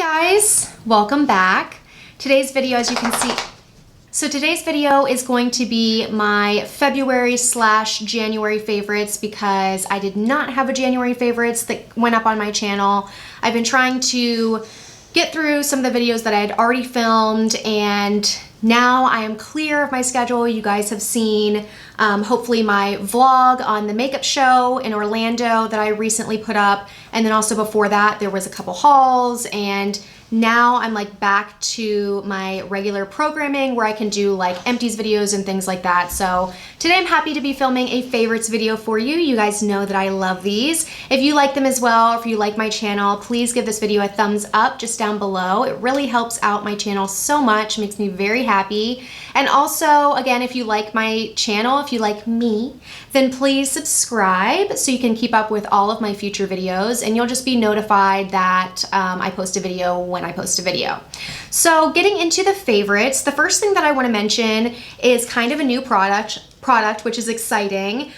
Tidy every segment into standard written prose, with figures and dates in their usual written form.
guys, welcome back. Today's video, as you can see, today's video is going to be my February/January favorites because I did not have a January favorites that went up on my channel. I've been trying to get through some of the videos that I had already filmed, and now I am clear of my schedule. You guys have seen hopefully my vlog on the makeup show in Orlando that I recently put up, and then also before that there was a couple hauls, and now I'm like back to my regular programming where I can do like empties videos and things like that. So today I'm happy to be filming a favorites video for you. You guys know that I love these. If you like them as well, or if you like my channel, please give this video a thumbs up just down below. It really helps out my channel so much, makes me very happy. And also, again, if you like my channel, if you like me, then please subscribe so you can keep up with all of my future videos, and you'll just be notified that I post a video when I post a video. So getting into the favorites, the first thing that I want to mention is kind of a new product, which is exciting.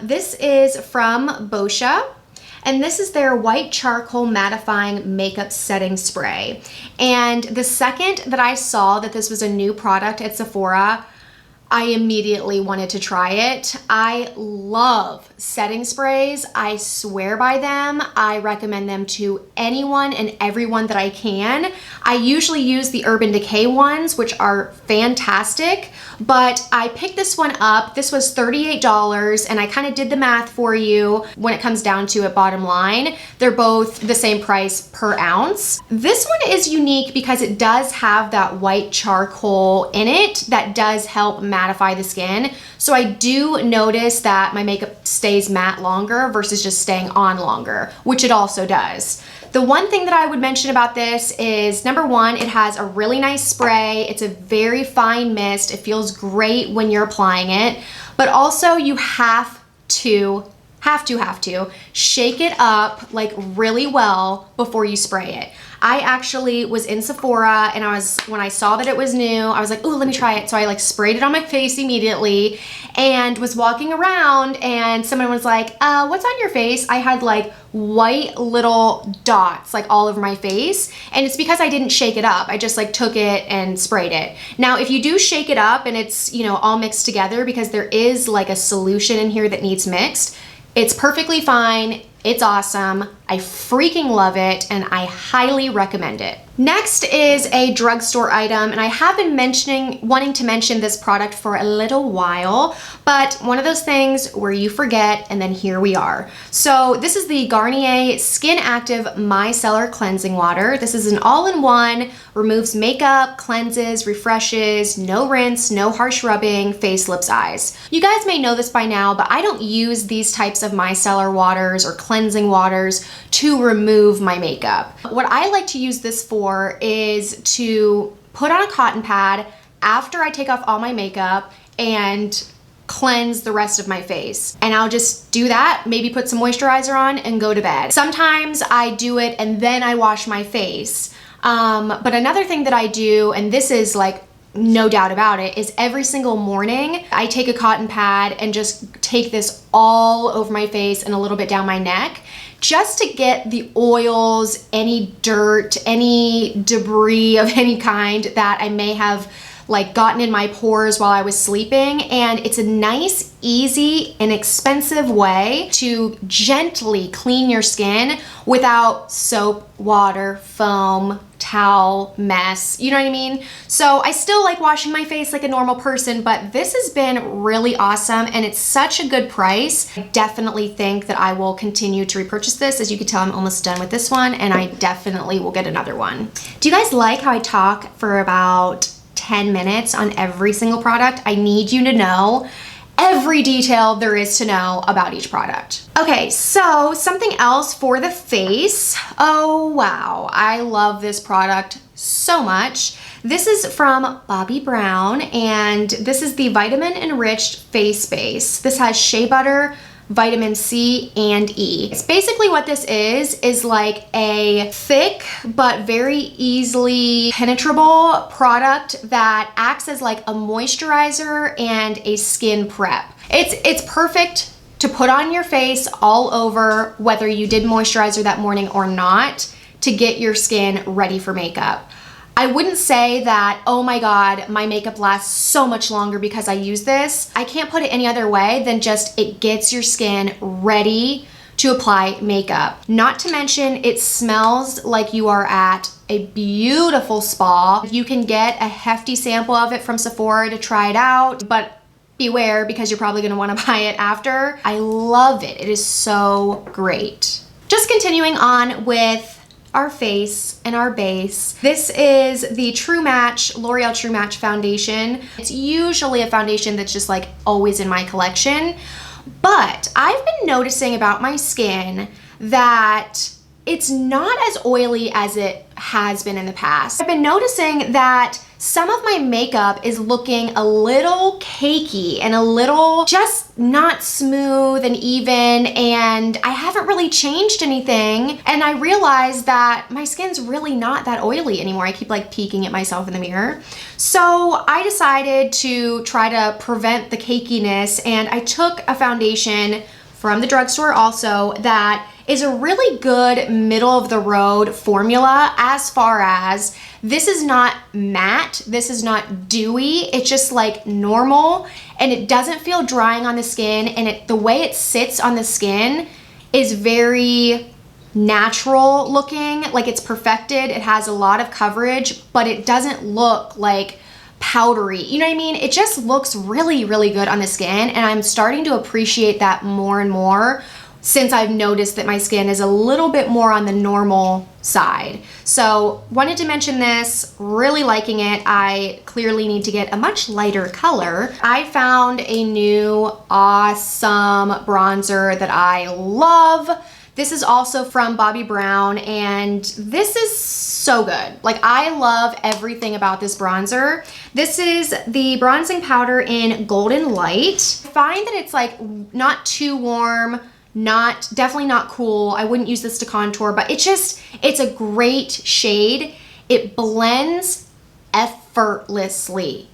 This is from Beau, and this is their white charcoal mattifying makeup setting spray. And the second that I saw that this was a new product at Sephora, I immediately wanted to try it. I love setting sprays. I swear by them. I recommend them to anyone and everyone that I can. I usually use the Urban Decay ones, which are fantastic, but I picked this one up. This was $38, and I kind of did the math for you when it comes down to it, bottom line. They're both the same price per ounce. This one is unique because it does have that white charcoal in it that does help mattify the skin. So I do notice that my makeup stays matte longer versus just staying on longer, which it also does. The one thing that I would mention about this is, number one, it has a really nice spray. It's a very fine mist. It feels great when you're applying it, but also you have to shake it up like really well before you spray it. I actually was in Sephora, and when I saw that it was new, I was like, ooh, let me try it. So I like sprayed it on my face immediately and was walking around, and someone was like, what's on your face? I had like white little dots like all over my face, and it's because I didn't shake it up. I just like took it and sprayed it. Now, if you do shake it up and it's, you know, all mixed together, because there is like a solution in here that needs mixed, it's perfectly fine. It's awesome. I freaking love it, and I highly recommend it. Next is a drugstore item, and I have been wanting to mention this product for a little while, but one of those things where you forget, and then here we are. So this is the Garnier Skin Active Micellar Cleansing Water. This is an all-in-one, removes makeup, cleanses, refreshes, no rinse, no harsh rubbing, face, lips, eyes. You guys may know this by now, but I don't use these types of micellar waters or cleansing waters to remove my makeup. What I like to use this for is to put on a cotton pad after I take off all my makeup and cleanse the rest of my face. And I'll just do that, maybe put some moisturizer on and go to bed. Sometimes I do it and then I wash my face. But another thing that I do, and this is like no doubt about it, is every single morning I take a cotton pad and just take this all over my face and a little bit down my neck, just to get the oils, any dirt, any debris of any kind that I may have like gotten in my pores while I was sleeping. And it's a nice, easy, inexpensive way to gently clean your skin without soap, water, foam, towel, mess, you know what I mean? So I still like washing my face like a normal person, but this has been really awesome, and it's such a good price. I definitely think that I will continue to repurchase this. As you can tell, I'm almost done with this one, and I definitely will get another one. Do you guys like how I talk for about 10 minutes on every single product? I need you to know every detail there is to know about each product. Okay, so something else for the face. Oh wow, I love this product so much. This is from Bobbi Brown, and this is the Vitamin Enriched Face Base. This has shea butter, vitamin C, and E. It's basically what this is like a thick but very easily penetrable product that acts as like a moisturizer and a skin prep. It's perfect to put on your face all over, whether you did moisturizer that morning or not. to get your skin ready for makeup. I wouldn't say that, oh my God, my makeup lasts so much longer because I use this. I can't put it any other way than just it gets your skin ready to apply makeup. Not to mention, it smells like you are at a beautiful spa. You can get a hefty sample of it from Sephora to try it out, but beware because you're probably gonna wanna buy it after. I love it. It is so great. Just continuing on with our face and our base. This is the True Match, L'Oreal True Match foundation. It's usually a foundation that's just like always in my collection, but I've been noticing about my skin that it's not as oily as it has been in the past. I've been noticing that some of my makeup is looking a little cakey and a little just not smooth and even, and I haven't really changed anything. And I realized that my skin's really not that oily anymore. I keep like peeking at myself in the mirror. So I decided to try to prevent the cakiness, and I took a foundation from the drugstore also that is a really good middle of the road formula as far as this is not matte, this is not dewy, it's just like normal, and it doesn't feel drying on the skin, and the way it sits on the skin is very natural looking, like it's perfected. It has a lot of coverage, but it doesn't look like powdery, you know what I mean? It just looks really, really good on the skin, and I'm starting to appreciate that more and more since I've noticed that my skin is a little bit more on the normal side. So wanted to mention this, really liking it. I clearly need to get a much lighter color. I found a new awesome bronzer that I love. This is also from Bobbi Brown, and this is so good. Like, I love everything about this bronzer. This is the bronzing powder in Golden Light. I find that it's like not too warm, definitely not cool. I wouldn't use this to contour, but it's a great shade. It blends effortlessly.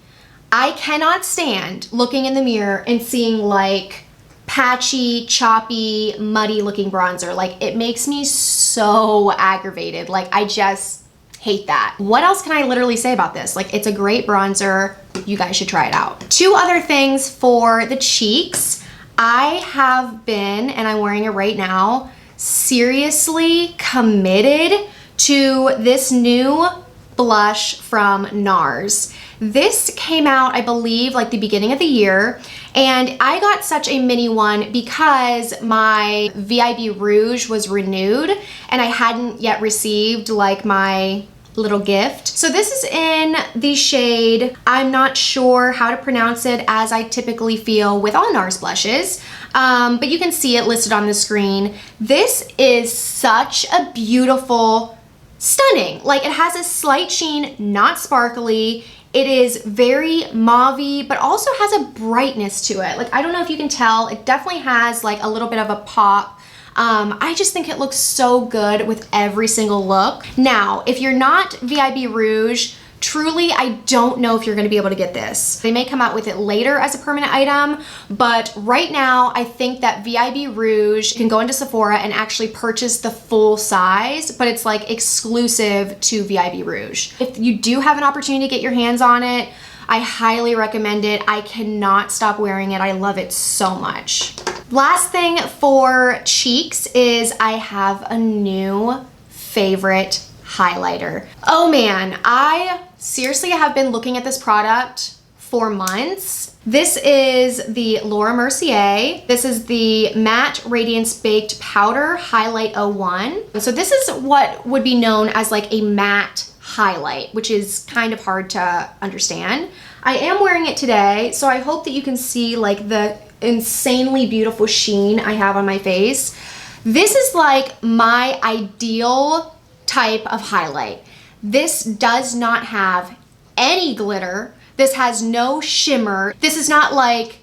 I cannot stand looking in the mirror and seeing like patchy, choppy, muddy looking bronzer. Like, it makes me so aggravated. Like, I just hate that. What else can I literally say about this? Like, it's a great bronzer. You guys should try it out. Two other things for the cheeks. I have been, and I'm wearing it right now, seriously committed to this new blush from NARS. This came out, I believe, like the beginning of the year, and I got such a mini one because my VIB Rouge was renewed and I hadn't yet received like my little gift. So this is in the shade, I'm not sure how to pronounce it, as I typically feel with all NARS blushes, but you can see it listed on the screen. This is such a beautiful, stunning, like it has a slight sheen, not sparkly. It is very mauve-y, but also has a brightness to it. Like, I don't know if you can tell, it definitely has like a little bit of a pop. I just think it looks so good with every single look. Now, if you're not VIB Rouge, truly, I don't know if you're gonna be able to get this. They may come out with it later as a permanent item, but right now, I think that VIB Rouge, you can go into Sephora and actually purchase the full size, but it's like exclusive to VIB Rouge. If you do have an opportunity to get your hands on it, I highly recommend it. I cannot stop wearing it. I love it so much. Last thing for cheeks is I have a new favorite highlighter. Oh man, I seriously have been looking at this product for months. This is the Laura Mercier. This is the Matte Radiance Baked Powder Highlight 01. So this is what would be known as like a matte highlight, which is kind of hard to understand. I am wearing it today, so I hope that you can see like the insanely beautiful sheen I have on my face. This is like my ideal type of highlight. This does not have any glitter. This has no shimmer. This is not like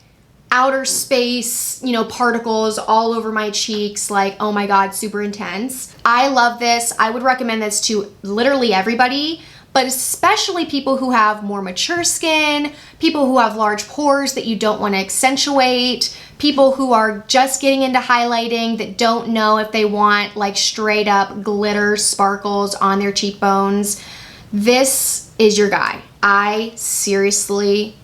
outer space, you know, particles all over my cheeks, like, oh my God, super intense. I love this. I would recommend this to literally everybody, but especially people who have more mature skin, people who have large pores that you don't want to accentuate, people who are just getting into highlighting that don't know if they want like straight up glitter sparkles on their cheekbones. This is your guy. I seriously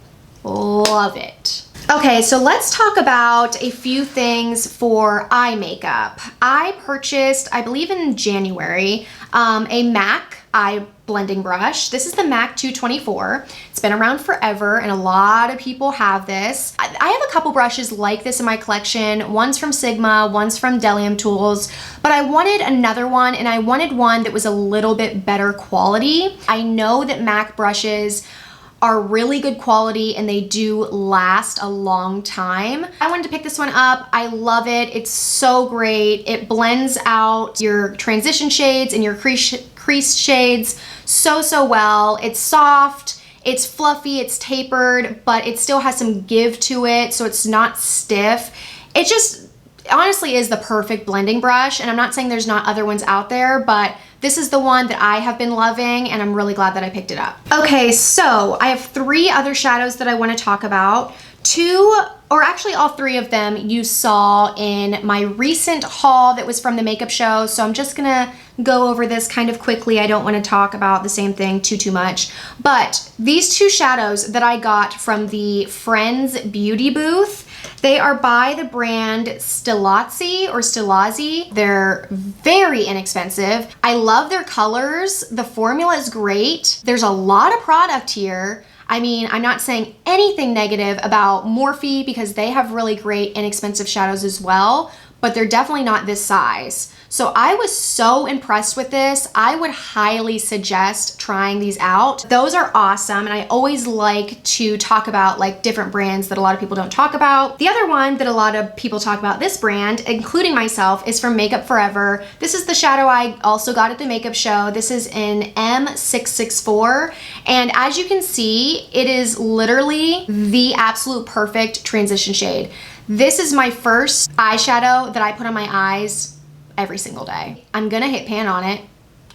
love it. Okay, so let's talk about a few things for eye makeup. I purchased, I believe in January, a MAC eye blending brush. This is the MAC 224. It's been around forever and a lot of people have this. I have a couple brushes like this in my collection. One's from Sigma, one's from Delium Tools, but I wanted another one and I wanted one that was a little bit better quality. I know that MAC brushes are really good quality and they do last a long time. I wanted to pick this one up. I love it. It's so great. It blends out your transition shades and your crease shades so well. It's soft, it's fluffy, it's tapered, but it still has some give to it, so it's not stiff. It just honestly is the perfect blending brush, and I'm not saying there's not other ones out there, but this is the one that I have been loving and I'm really glad that I picked it up. Okay, so I have 3 other shadows that I want to talk about. 2, or actually all 3 of them you saw in my recent haul that was from the makeup show, so I'm just gonna go over this kind of quickly. I don't want to talk about the same thing too much, but these 2 shadows that I got from the Friends Beauty booth, they are by the brand Stilazzi or Stilazzi. They're very inexpensive. I love their colors. The formula is great. There's a lot of product here. I mean, I'm not saying anything negative about Morphe because they have really great inexpensive shadows as well, but they're definitely not this size. So I was so impressed with this. I would highly suggest trying these out. Those are awesome, and I always like to talk about like different brands that a lot of people don't talk about. The other one that a lot of people talk about, this brand, including myself, is from Makeup Forever. This is the shadow I also got at the makeup show. This is in M664, and as you can see, it is literally the absolute perfect transition shade. This is my first eyeshadow that I put on my eyes every single day. I'm gonna hit pan on it.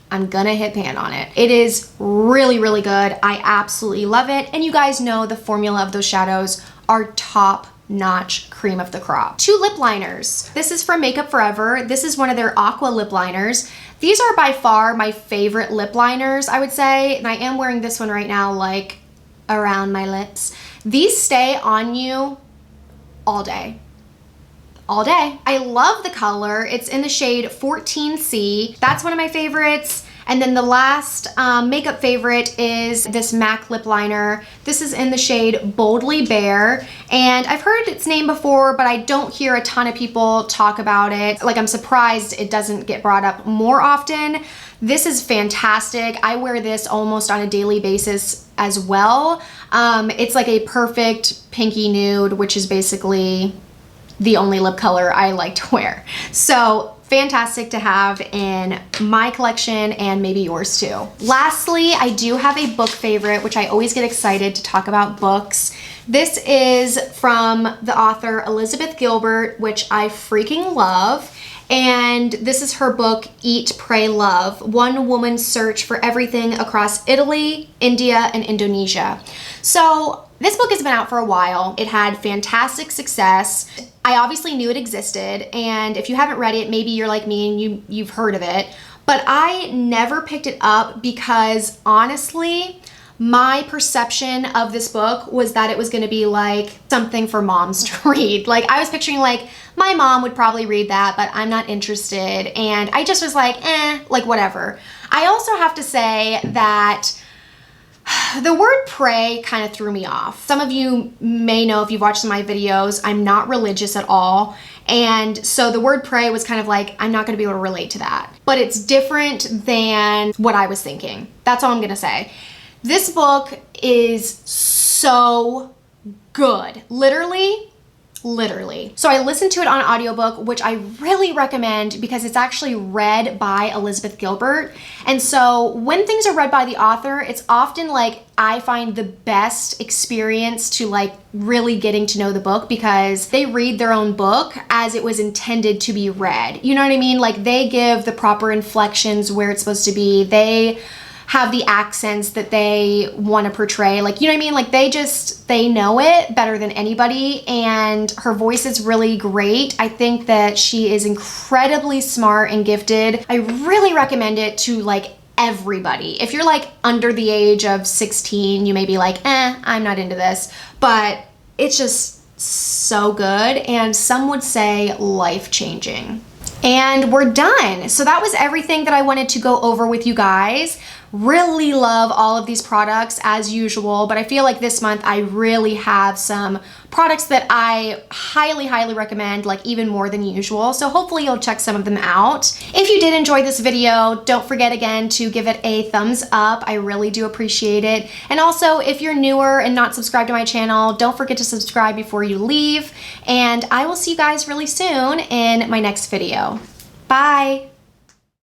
I'm gonna hit pan on it. It is really good. I absolutely love it. And you guys know the formula of those shadows are top-notch cream of the crop. 2 lip liners. This is from Makeup Forever. This is one of their aqua lip liners. These are by far my favorite lip liners, I would say. And I am wearing this one right now, like around my lips. These stay on you all day. All day. I love the color. It's in the shade 14C. That's one of my favorites. And then the last makeup favorite is this MAC lip liner. This is in the shade Boldly Bare. And I've heard its name before, but I don't hear a ton of people talk about it. Like, I'm surprised it doesn't get brought up more often. This is fantastic. I wear this almost on a daily basis as well. It's like a perfect pinky nude, which is basically the only lip color I like to wear. So fantastic to have in my collection and maybe yours too. Lastly, I do have a book favorite, which I always get excited to talk about books. This is from the author Elizabeth Gilbert, which I freaking love. And this is her book, Eat, Pray, Love, One Woman's Search for Everything Across Italy, India, and Indonesia. So this book has been out for a while. It had fantastic success. I obviously knew it existed, and if you haven't read it, maybe you're like me and you've heard of it, but I never picked it up because honestly, my perception of this book was that it was gonna be like something for moms to read. Like, I was picturing like, my mom would probably read that, but I'm not interested. And I just was like, like whatever. I also have to say that the word pray kind of threw me off. Some of you may know if you've watched some of my videos, I'm not religious at all. And so the word pray was kind of like, I'm not gonna be able to relate to that. But it's different than what I was thinking. That's all I'm gonna say. This book is so good. Literally. So I listened to it on audiobook, which I really recommend because it's actually read by Elizabeth Gilbert. And so when things are read by the author, it's often like I find the best experience to like really getting to know the book because they read their own book as it was intended to be read. You know what I mean? Like, they give the proper inflections where it's supposed to be. They have the accents that they want to portray. Like, you know what I mean? Like they know it better than anybody, and her voice is really great. I think that she is incredibly smart and gifted. I really recommend it to like everybody. If you're like under the age of 16, you may be like, I'm not into this, but it's just so good, and some would say life-changing. And we're done. So that was everything that I wanted to go over with you guys. Really love all of these products as usual, but I feel like this month I really have some products that I highly recommend, like even more than usual. So hopefully you'll check some of them out. If you did enjoy this video, don't forget again to give it a thumbs up. I really do appreciate it. And also, if you're newer and not subscribed to my channel, don't forget to subscribe before you leave. And I will see you guys really soon in my next video. Bye.